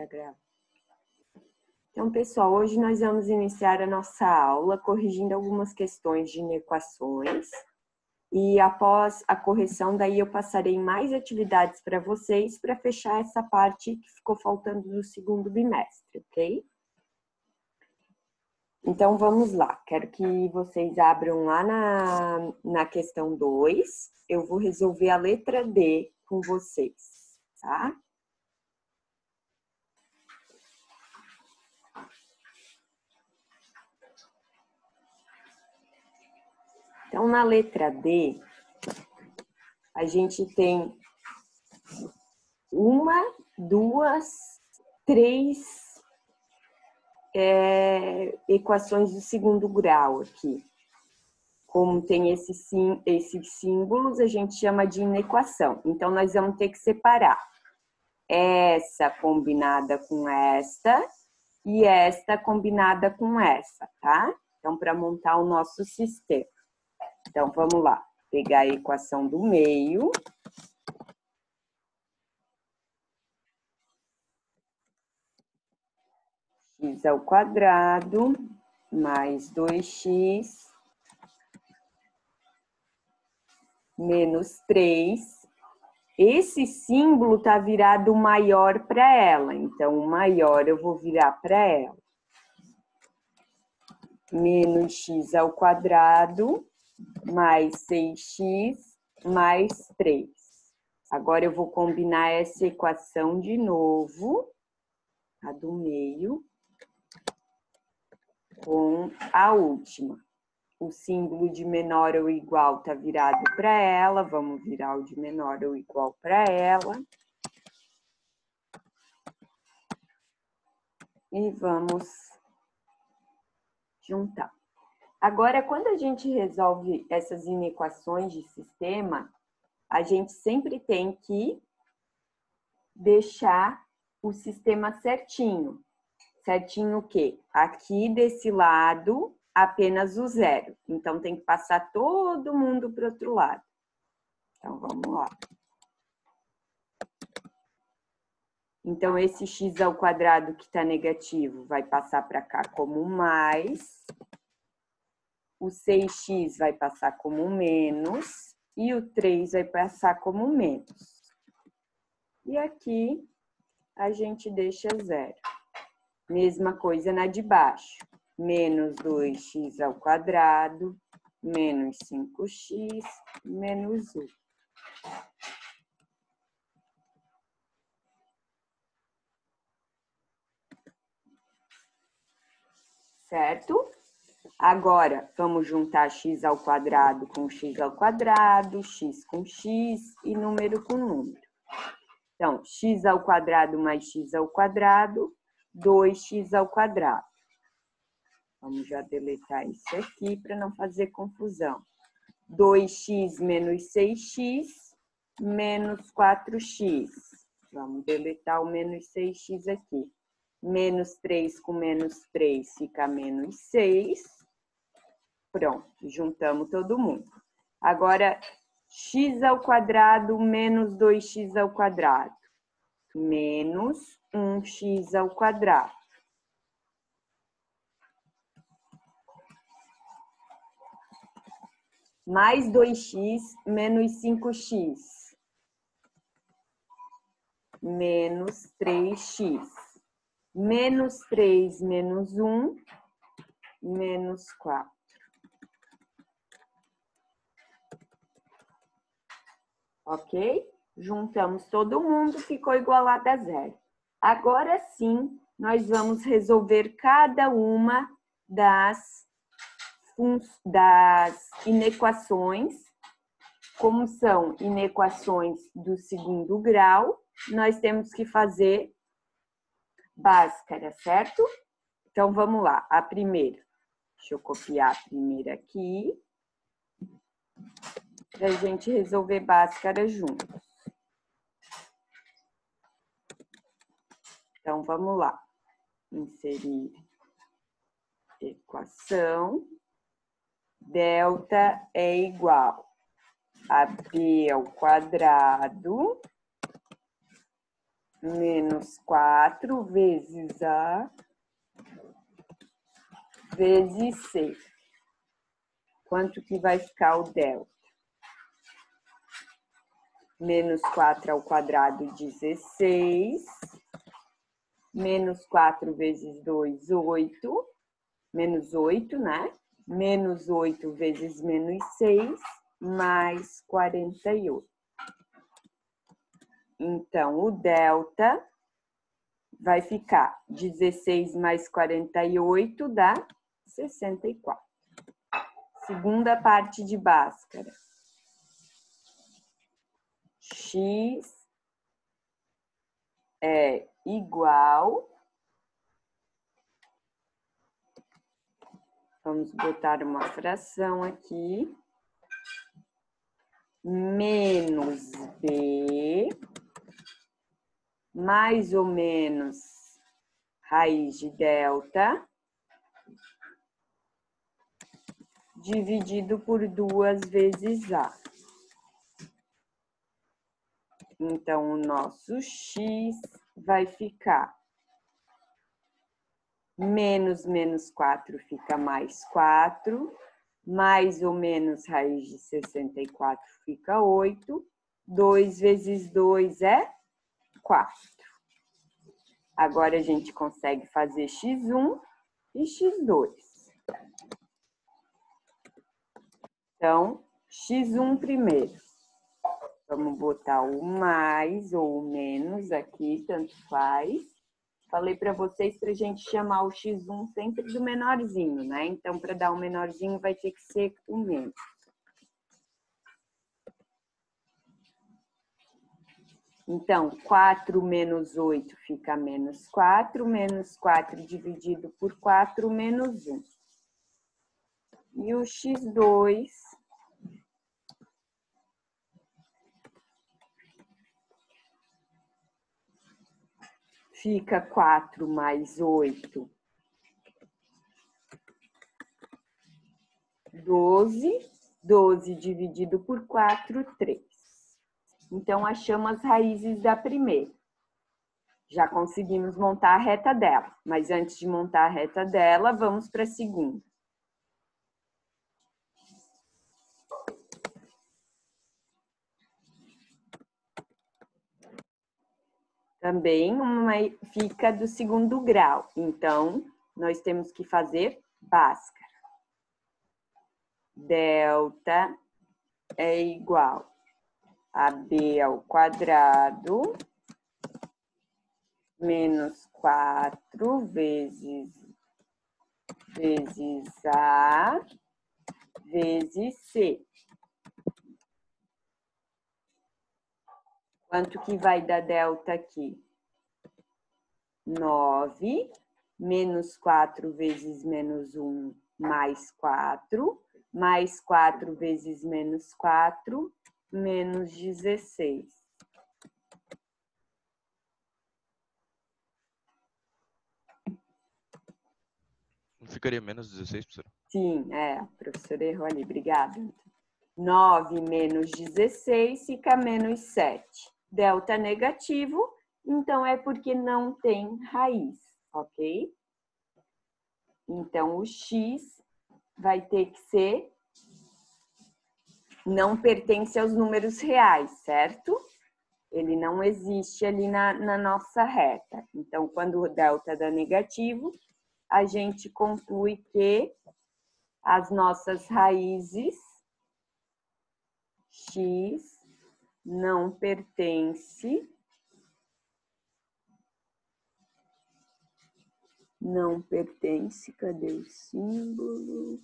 para gravar. Então, pessoal, hoje nós vamos iniciar a nossa aula corrigindo algumas questões de inequações. E após a correção, daí eu passarei mais atividades para vocês para fechar essa parte que ficou faltando do segundo bimestre, ok? Então, vamos lá. Quero que vocês abram lá na questão 2. Eu vou resolver a letra D com vocês, tá? Então, na letra D, a gente tem 1, 2, 3 equações do segundo grau aqui. Como tem esses símbolos, a gente chama de inequação. Então, nós vamos ter que separar essa combinada com esta e esta combinada com essa, tá? Então, para montar o nosso sistema. Então, vamos lá. Pegar a equação do meio. X ao quadrado mais 2x menos 3. Esse símbolo está virado maior para ela. Então, o maior eu vou virar para ela. Menos x ao quadrado mais 6x mais 3. Agora, eu vou combinar essa equação de novo, a do meio, com a última. O símbolo de menor ou igual está virado para ela, vamos virar o de menor ou igual para ela. E vamos juntar. Agora, quando a gente resolve essas inequações de sistema, a gente sempre tem que deixar o sistema certinho. Certinho o quê? Aqui desse lado, apenas o zero. Então, tem que passar todo mundo para o outro lado. Então, vamos lá. Então, esse x ao quadrado que está negativo vai passar para cá como mais. O 6x vai passar como menos. E o 3 vai passar como menos. E aqui, a gente deixa zero. Mesma coisa na de baixo. Menos 2x ao quadrado, menos 5x, menos 1. Certo? Agora, vamos juntar x ao quadrado com x ao quadrado, x com x e número com número. Então, x ao quadrado mais x ao quadrado, 2x ao quadrado. Vamos já deletar isso aqui para não fazer confusão. 2x menos 6x menos 4x. Vamos deletar o menos 6x aqui. Menos 3 com menos 3 fica menos 6. Pronto, juntamos todo mundo. Agora, x ao quadrado menos 2x ao quadrado. Menos 1x ao quadrado. Mais 2x menos 5x. Menos 3x. Menos 3 menos 1, menos 4. Ok? Juntamos todo mundo, ficou igualado a zero. Agora sim, nós vamos resolver cada uma das inequações. Como são inequações do segundo grau, nós temos que fazer Bhaskara, certo? Então, vamos lá. A primeira. Deixa eu copiar a primeira aqui. Para a gente resolver Bhaskara juntos. Então, vamos lá. Inserir equação. Delta é igual a b ao quadrado menos 4 vezes A vezes C. Quanto que vai ficar o delta? Menos 4 ao quadrado, 16. Menos 4 vezes 2, 8. Menos 8, né? Menos 8 vezes menos 6, mais 48. Então, o delta vai ficar 16 mais 48 dá 64. Segunda parte de Bhaskara. X é igual, vamos botar uma fração aqui, menos B, mais ou menos raiz de delta, dividido por 2 vezes A. Então, o nosso X vai ficar menos 4 fica mais 4, mais ou menos raiz de 64 fica 8, 2 vezes 2 é 4. Agora, a gente consegue fazer x1 e x2. Então, x1 primeiro. Vamos botar o mais ou o menos aqui, tanto faz. Falei para vocês para a gente chamar o x1 sempre do menorzinho, né? Então, para dar o menorzinho, vai ter que ser o menos. Então, 4 menos 8 fica menos 4 dividido por 4, menos 1. E o x2 fica 4 mais 8, 12. 12 dividido por 4, 3. Então, achamos as raízes da primeira. Já conseguimos montar a reta dela. Mas antes de montar a reta dela, vamos para a segunda. Também fica do segundo grau. Então, nós temos que fazer Bhaskara. Delta é igual a B ao quadrado menos 4 vezes A vezes C. Quanto que vai dar delta aqui? 9, menos 4 vezes menos 1, mais 4, mais 4 vezes menos 4, menos 16. Não ficaria menos 16, professora? Sim, a professora errou ali, obrigada. 9 menos 16 fica menos 7. Delta negativo, então é porque não tem raiz, ok? Então, o x vai ter que ser, não pertence aos números reais, certo? Ele não existe ali na nossa reta. Então, quando o delta dá negativo, a gente conclui que as nossas raízes x não pertence, cadê o símbolo?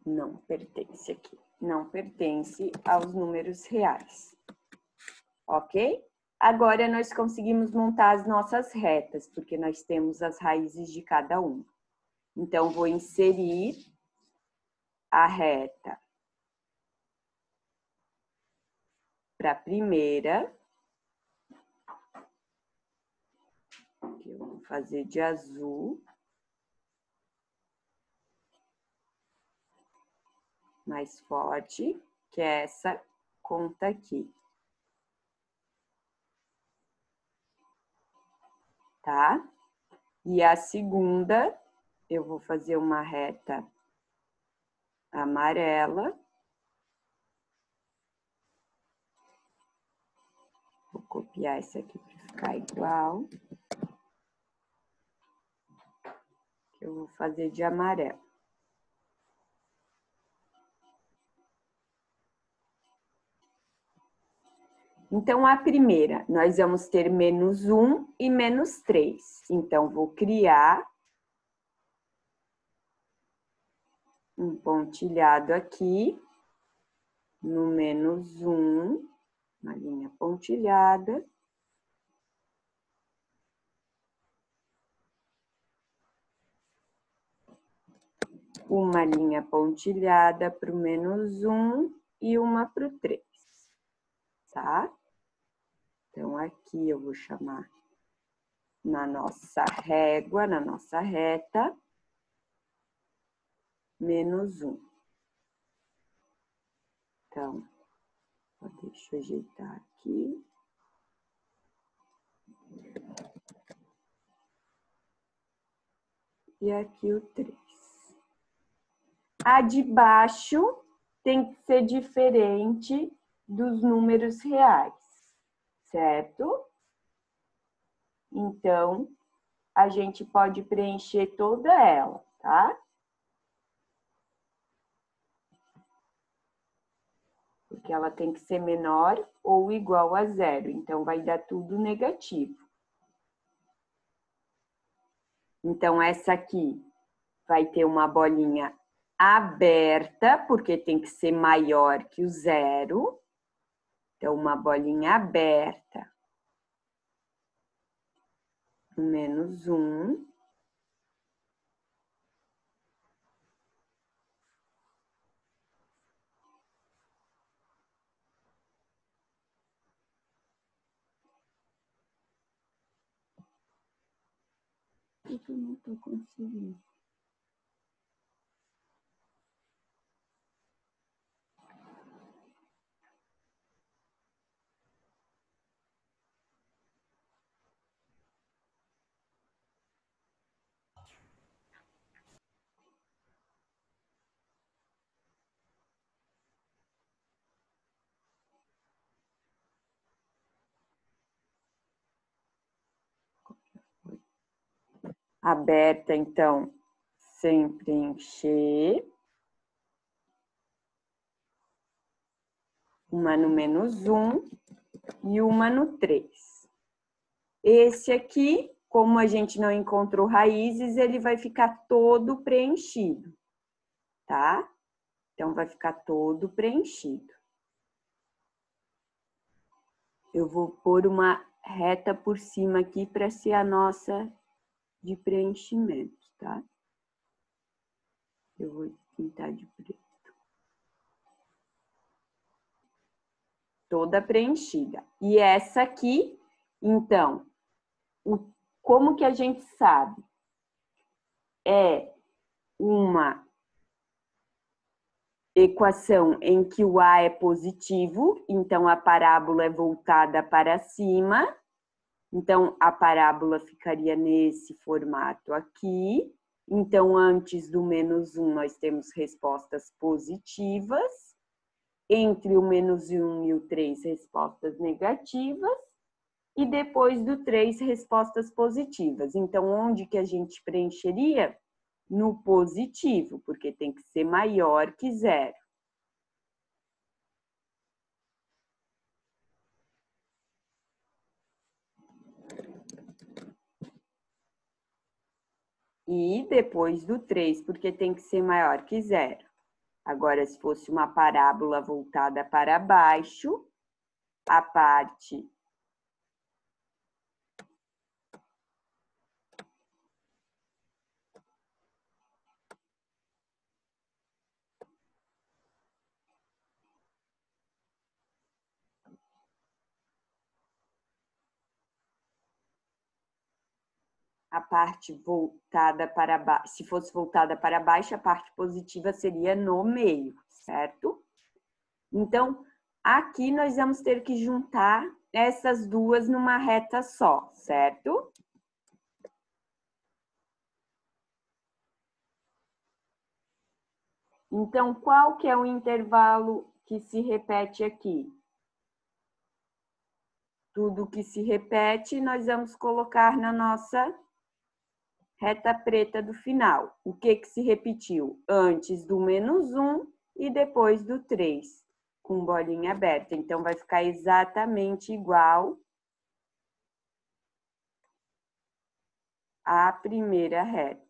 Não pertence aqui. Não pertence aos números reais. Ok? Agora, nós conseguimos montar as nossas retas, porque nós temos as raízes de cada uma. Então, vou inserir a reta para a primeira. Que eu vou fazer de azul. Mais forte, que é essa conta aqui. Tá? E a segunda, eu vou fazer uma reta amarela. Vou copiar essa aqui para ficar igual. Eu vou fazer de amarelo. Então, a primeira, nós vamos ter -1 e -3. Então, vou criar um pontilhado aqui, no -1, uma linha pontilhada. Uma linha pontilhada para o -1 e uma para o 3, tá? Então, aqui eu vou chamar na nossa régua, na nossa reta, -1. Então, deixa eu ajeitar aqui. E aqui o 3. A de baixo tem que ser diferente dos números reais, certo? Então, a gente pode preencher toda ela, tá? Porque ela tem que ser menor ou igual a 0, então vai dar tudo negativo. Então, essa aqui vai ter uma bolinha aberta, porque tem que ser maior que o 0. Então, uma bolinha aberta. -1. Por que eu não estou conseguindo? Aberta, então, sem preencher. Uma no -1 e uma no 3. Esse aqui, como a gente não encontrou raízes, ele vai ficar todo preenchido, tá? Então, vai ficar todo preenchido. Eu vou pôr uma reta por cima aqui para ser a nossa de preenchimento, tá? Eu vou pintar de preto. Toda preenchida. E essa aqui, então, como que a gente sabe? É uma equação em que o A é positivo, então a parábola é voltada para cima. Então, a parábola ficaria nesse formato aqui. Então, antes do -1, nós temos respostas positivas. Entre o -1 e o 3, respostas negativas. E depois do 3, respostas positivas. Então, onde que a gente preencheria? No positivo, porque tem que ser maior que 0. E depois do 3, porque tem que ser maior que 0. Agora, se fosse uma parábola voltada para baixo, a parte a parte voltada para baixo. Se fosse voltada para baixo, a parte positiva seria no meio, certo? Então, aqui nós vamos ter que juntar essas duas numa reta só, certo? Então, qual que é o intervalo que se repete aqui? Tudo que se repete, nós vamos colocar na nossa reta preta do final. O que se repetiu? Antes do -1 e depois do 3, com bolinha aberta. Então, vai ficar exatamente igual à primeira reta.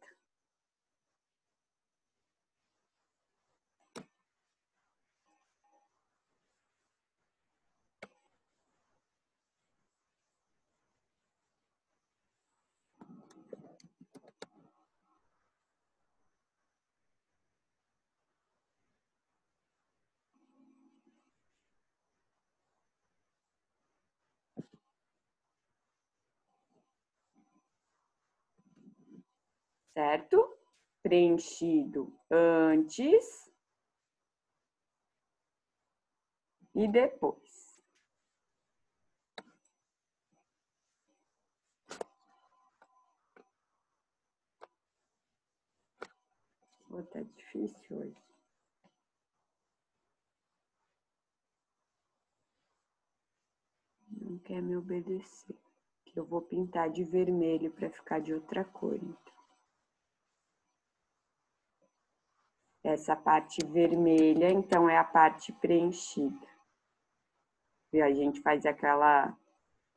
Certo? Preenchido antes e depois. Oh, tá difícil hoje. Não quer me obedecer. Eu vou pintar de vermelho para ficar de outra cor, então. Essa parte vermelha, então, é a parte preenchida. E a gente faz aquela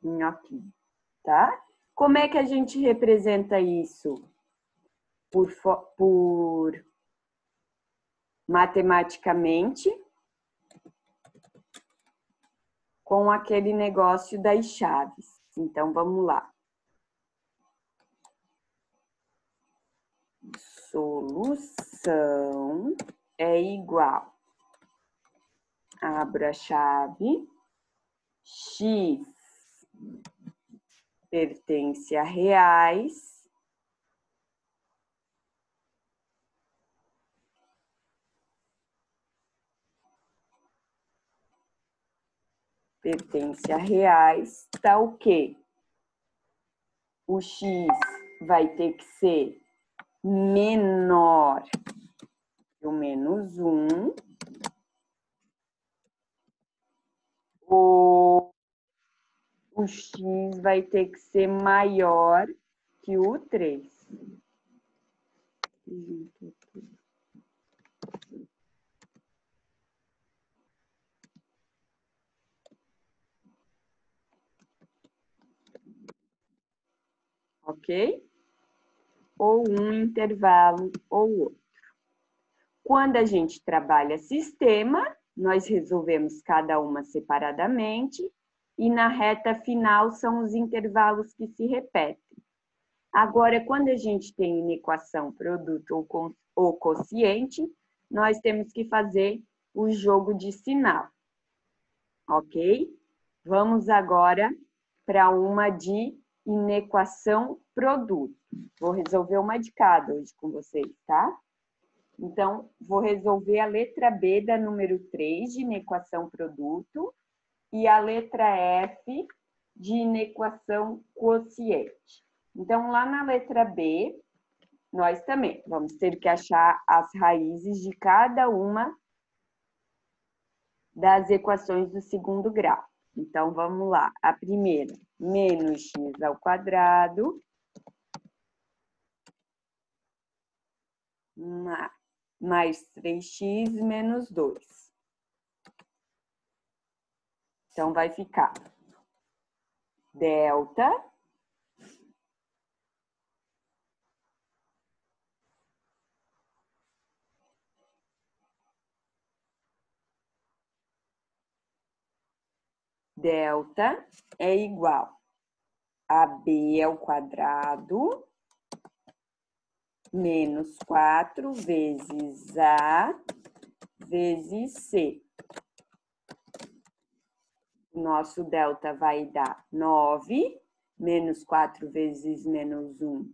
nhoquinha, tá? Como é que a gente representa isso? Por matematicamente, com aquele negócio das chaves. Então, vamos lá. Solução é igual. Abro a chave. X pertence a reais. Pertence a reais, tá o quê? O X vai ter que ser menor que o -1. O X vai ter que ser maior que o 3. Ok? Ou um intervalo ou outro. Quando a gente trabalha sistema, nós resolvemos cada uma separadamente e na reta final são os intervalos que se repetem. Agora, quando a gente tem inequação, produto ou quociente, nós temos que fazer o jogo de sinal, ok? Vamos agora para uma de inequação produto. Vou resolver uma de cada hoje com vocês, tá? Então, vou resolver a letra B da número 3 de inequação produto e a letra F de inequação quociente. Então, lá na letra B, nós também vamos ter que achar as raízes de cada uma das equações do segundo grau. Então, vamos lá. A primeira, menos x ao quadrado, mais 3x menos 2. Então, vai ficar delta é igual a b ao quadrado menos 4 vezes a vezes c. Nosso delta vai dar 9, menos 4 vezes menos 1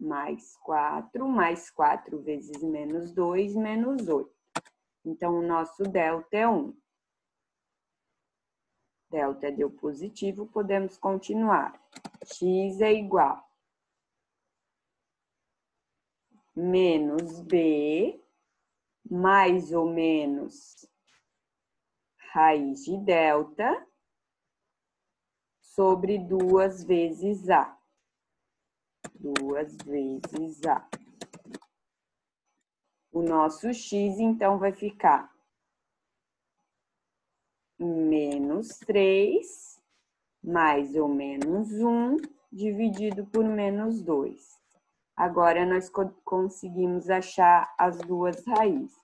mais 4 vezes menos 2, menos 8. Então, o nosso delta é 1. Delta deu positivo, podemos continuar. X é igual menos B, mais ou menos raiz de delta, sobre 2 vezes A. 2 vezes A. O nosso X, então, vai ficar menos 3, mais ou menos 1, dividido por menos 2. Agora, nós conseguimos achar as duas raízes.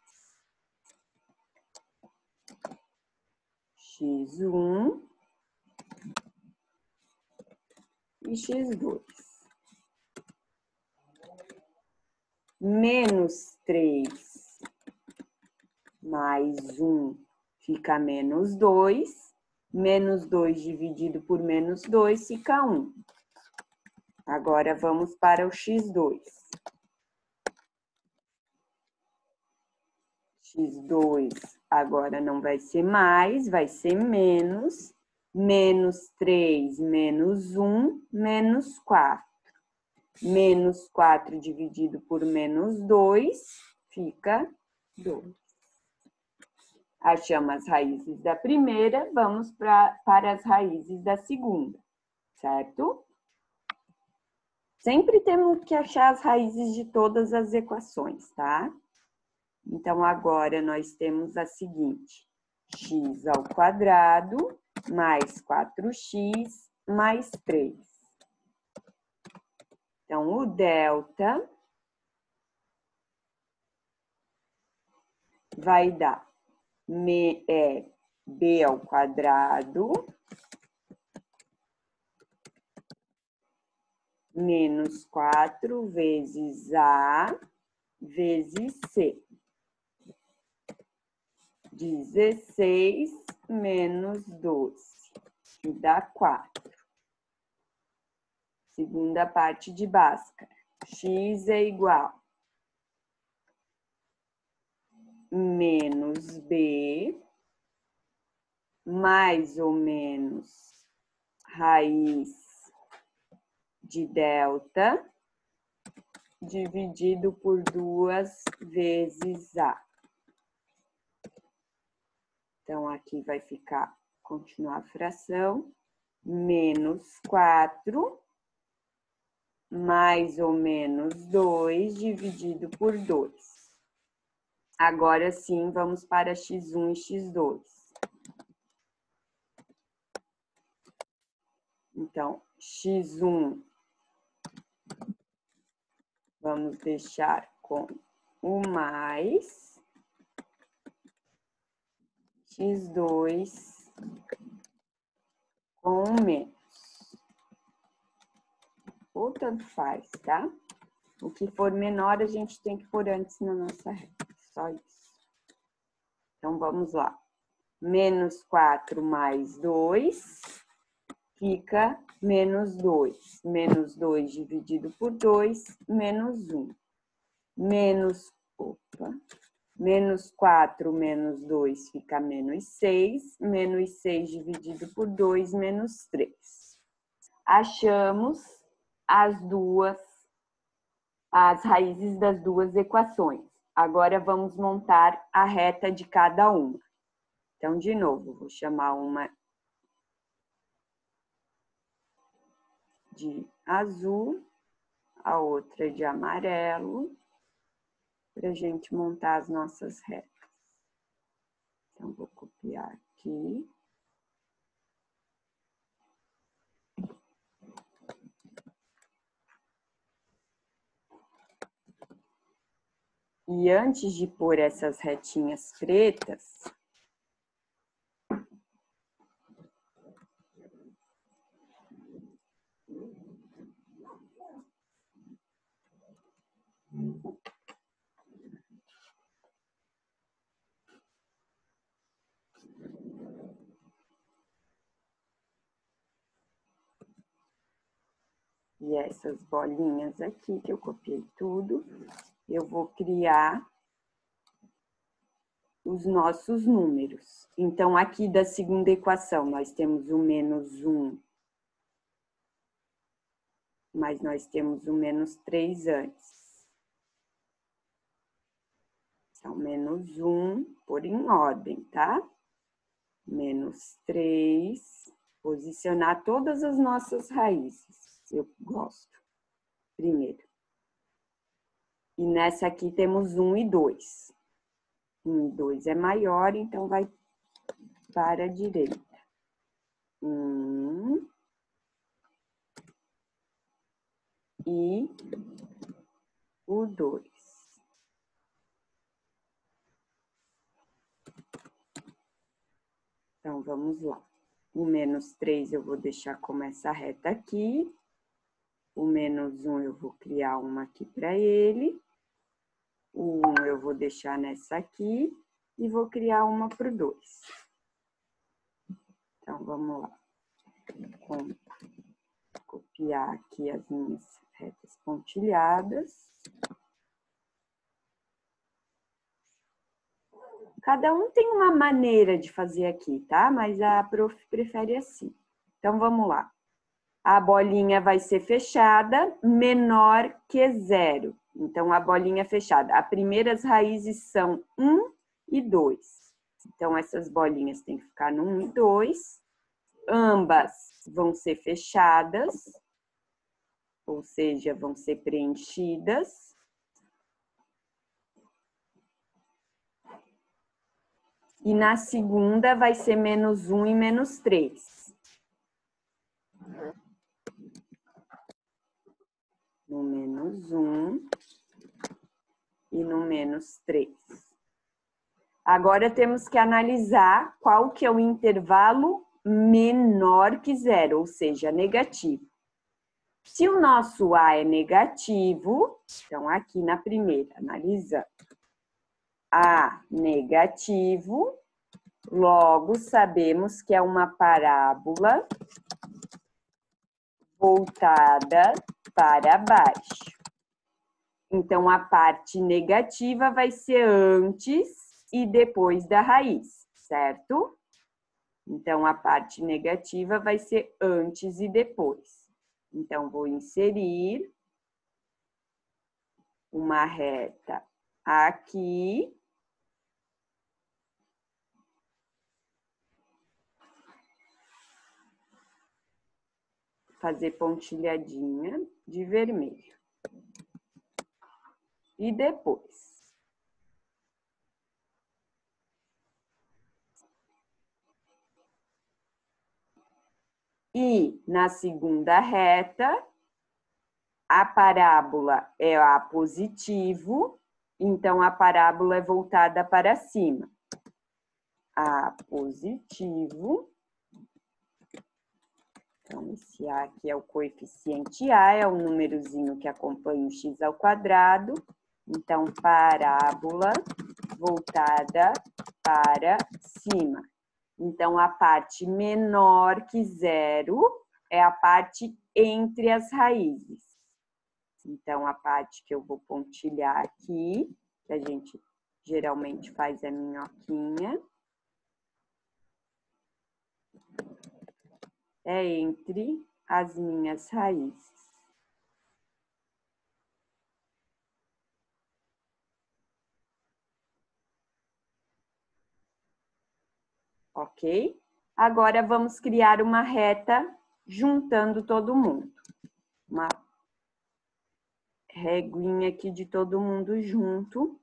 X1 e X2. Menos 3 mais 1 fica menos 2. Menos 2 dividido por menos 2 fica 1. Agora, vamos para o X2. X2 agora não vai ser mais, vai ser menos. Menos 3 menos 1, menos 4. Menos 4 dividido por menos 2, fica 2. Achamos as raízes da primeira, vamos para as raízes da segunda, certo? Sempre temos que achar as raízes de todas as equações, tá? Então, agora nós temos a seguinte: x ao quadrado mais 4x mais 3. Então, o delta vai dar b ao quadrado menos 4 vezes a vezes c. 16 menos 12, que dá 4. Segunda parte de Bhaskara. X é igual menos b, mais ou menos raiz de delta, dividido por 2 vezes a. Então, aqui vai ficar, continuar a fração, menos 4, mais ou menos 2, dividido por 2. Agora sim, vamos para x1 e x2. Então, x1, vamos deixar com o mais, x2 com o menos. Ou tanto faz, tá? O que for menor, a gente tem que pôr antes na nossa reta. Só isso. Então, vamos lá. Menos 4 mais 2 fica menos 2. Menos 2 dividido por 2, menos 1. Menos 4 menos 2 fica menos 6. Menos 6 dividido por 2, menos 3. Achamos as raízes das duas equações. Agora, vamos montar a reta de cada uma. Então, de novo, vou chamar uma de azul, a outra de amarelo, para a gente montar as nossas retas. Então, vou copiar aqui. E antes de pôr essas retinhas pretas, E essas bolinhas aqui, que eu copiei tudo, eu vou criar os nossos números. Então, aqui da segunda equação, nós temos o menos 1, mas nós temos o menos 3 antes. Então, menos 1, por em ordem, tá? Menos 3, posicionar todas as nossas raízes. Eu gosto. Primeiro. E nessa aqui temos 1 e 2. 1 e 2 é maior, então vai para a direita. 1 e o 2. Então, vamos lá. O menos 3 eu vou deixar como essa reta aqui. O menos 1 eu vou criar uma aqui para ele. O 1 eu vou deixar nessa aqui e vou criar uma para o 2. Então, vamos lá. Vou copiar aqui as minhas retas pontilhadas. Cada um tem uma maneira de fazer aqui, tá? Mas a prof prefere assim. Então, vamos lá. A bolinha vai ser fechada menor que 0. Então, a bolinha fechada. As primeiras raízes são 1 e 2. Então, essas bolinhas têm que ficar no 1 e 2. Ambas vão ser fechadas, ou seja, vão ser preenchidas. E na segunda vai ser menos 1 e menos 3. No menos 1 e no menos 3. Agora temos que analisar qual que é o intervalo menor que 0, ou seja, negativo. Se o nosso A é negativo, então aqui na primeira, analisando. A negativo, logo sabemos que é uma parábola voltada para baixo. Então, a parte negativa vai ser antes e depois da raiz, certo? Então, a parte negativa vai ser antes e depois. Então, vou inserir uma reta aqui. Fazer pontilhadinha de vermelho. E depois. E na segunda reta, a parábola é A positivo, então a parábola é voltada para cima. A positivo. Então, esse A aqui é o coeficiente A, é o númerozinho que acompanha o x ao quadrado. Então, parábola voltada para cima. Então, a parte menor que 0 é a parte entre as raízes. Então, a parte que eu vou pontilhar aqui, que a gente geralmente faz a minhoquinha, é entre as minhas raízes. Ok? Agora, vamos criar uma reta juntando todo mundo. Uma reguinha aqui de todo mundo junto.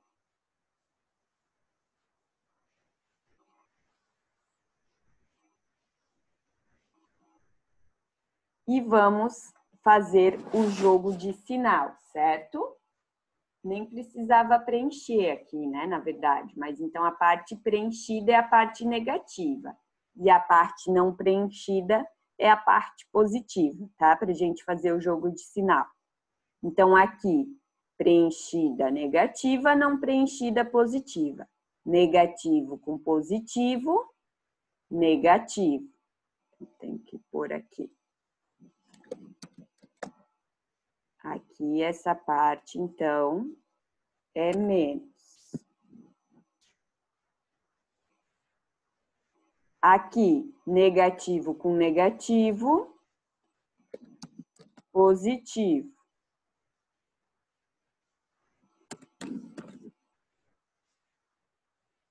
E vamos fazer o jogo de sinal, certo? Nem precisava preencher aqui, né, na verdade. Mas então a parte preenchida é a parte negativa. E a parte não preenchida é a parte positiva, tá? Para a gente fazer o jogo de sinal. Então aqui, preenchida negativa, não preenchida positiva. Negativo com positivo, negativo. Tem que pôr aqui. Aqui, essa parte, então, é menos. Aqui, negativo com negativo, positivo.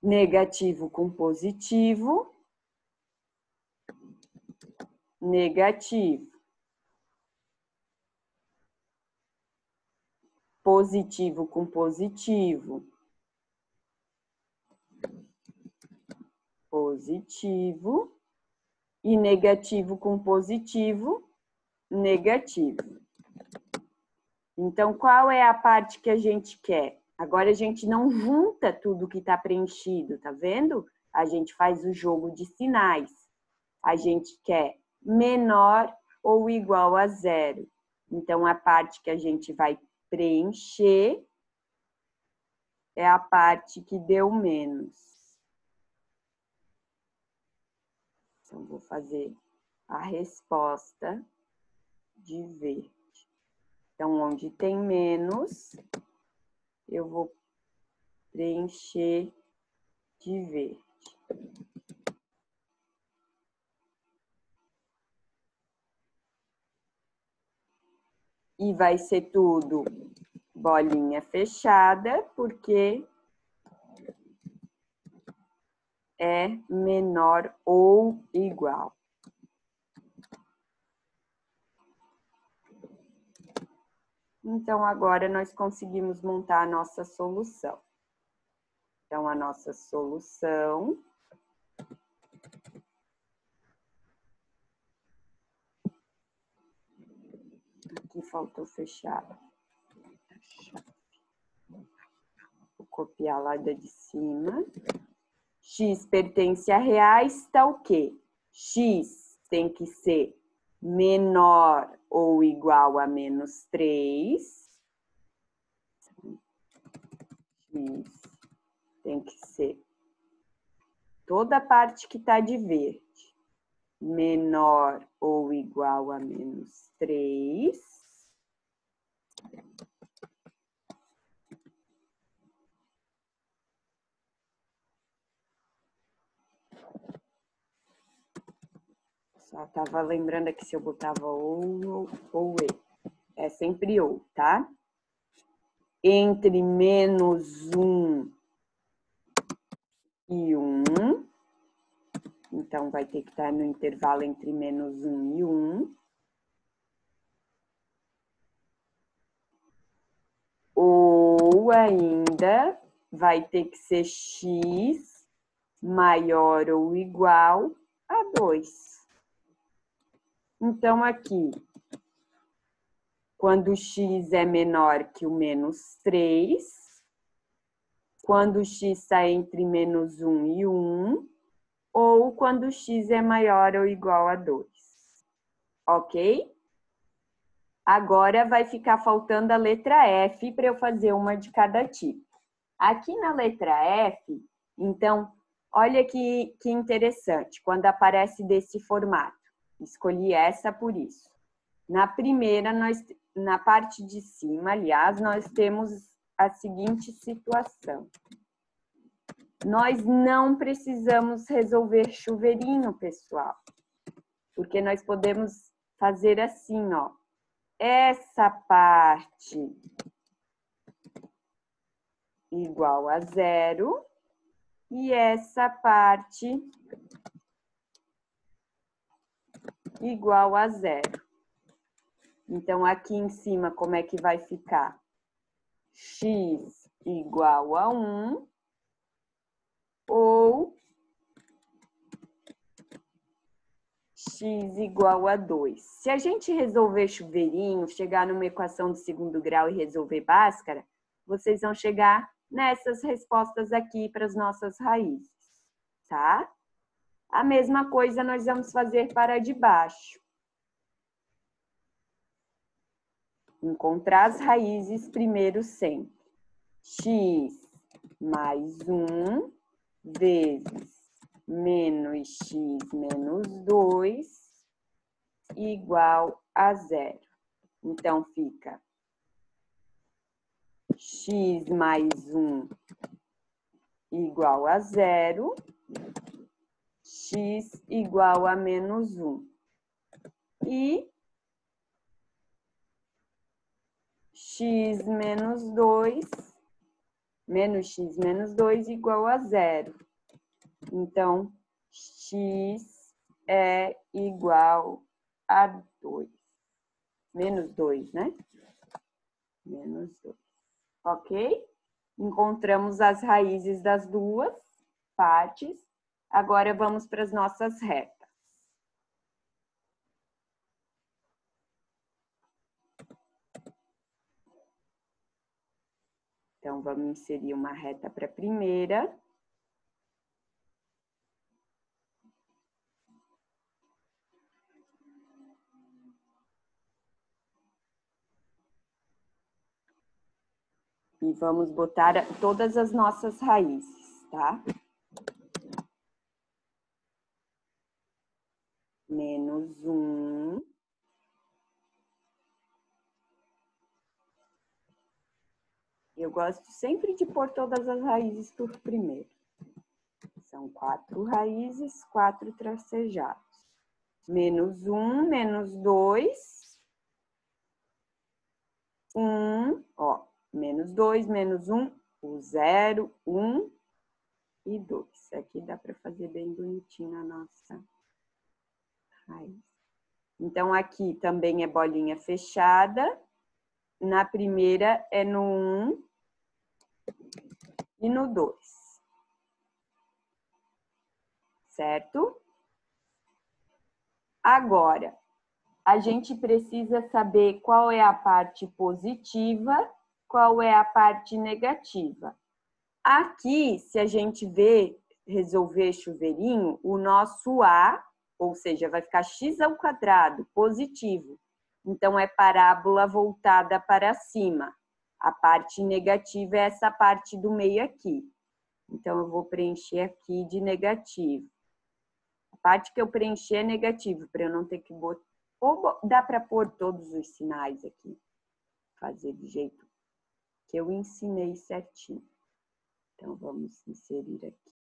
Negativo com positivo, negativo. Positivo com positivo, positivo. E negativo com positivo, negativo. Então, qual é a parte que a gente quer? Agora, a gente não junta tudo que está preenchido, tá vendo? A gente faz o jogo de sinais. A gente quer menor ou igual a zero. Então, a parte que a gente vai preencher é a parte que deu menos. Então, vou fazer a resposta de verde. Então, onde tem menos, eu vou preencher de verde. E vai ser tudo bolinha fechada, porque é menor ou igual. Então, agora nós conseguimos montar a nossa solução. Então, a nossa solução aqui faltou fechar. Vou copiar lá da de cima. X pertence a reais, tá o quê? X tem que ser menor ou igual a menos 3. X tem que ser toda a parte que está de verde. Menor ou igual a menos 3. Só estava lembrando aqui se eu botava ou e. É sempre ou, tá? Entre menos 1 e 1. Então, vai ter que estar no intervalo entre menos 1 e 1. Ou ainda vai ter que ser x maior ou igual a 2. Então, aqui, quando x é menor que o menos 3, quando x está entre menos 1 e 1, ou quando x é maior ou igual a 2. Ok? Agora vai ficar faltando a letra F para eu fazer uma de cada tipo. Aqui na letra F, então, olha que interessante, quando aparece desse formato. Escolhi essa por isso. Na primeira, na parte de cima, aliás, nós temos a seguinte situação. Nós não precisamos resolver chuveirinho, pessoal, porque nós podemos fazer assim, ó. Essa parte igual a 0 e essa parte igual a 0. Então, aqui em cima, como é que vai ficar? X igual a 1 ou x igual a 2. Se a gente resolver chuveirinho, chegar numa equação de segundo grau e resolver Bhaskara, vocês vão chegar nessas respostas aqui para as nossas raízes, tá? A mesma coisa nós vamos fazer para a de baixo. Encontrar as raízes primeiro sempre. X mais 1 vezes menos x menos 2 igual a 0. Então, fica x mais 1 igual a 0, x igual a menos 1. E x menos 2, menos x menos 2 igual a 0. Então, x é igual a 2. Menos 2, né? Menos 2. Ok? Encontramos as raízes das duas partes. Agora, vamos para as nossas retas. Então, vamos inserir uma reta para a primeira. E vamos botar todas as nossas raízes, tá? Menos 1. Eu gosto sempre de pôr todas as raízes por primeiro. São 4 raízes, 4 tracejados. Menos 1, menos 2. 1, ó. Menos 2, menos 1, o 0, 1 e 2. Aqui dá para fazer bem bonitinho a nossa raiz. Então, aqui também é bolinha fechada. Na primeira é no 1 e no 2. Certo? Agora, a gente precisa saber qual é a parte positiva, qual é a parte negativa. Aqui, se a gente resolver chuveirinho, o nosso A, ou seja, vai ficar x ao quadrado, positivo. Então, é parábola voltada para cima. A parte negativa é essa parte do meio aqui. Então, eu vou preencher aqui de negativo. A parte que eu preencher é negativo, para eu não ter que botar. Ou dá para pôr todos os sinais aqui. Fazer do jeito que eu ensinei certinho. Então, vamos inserir aqui.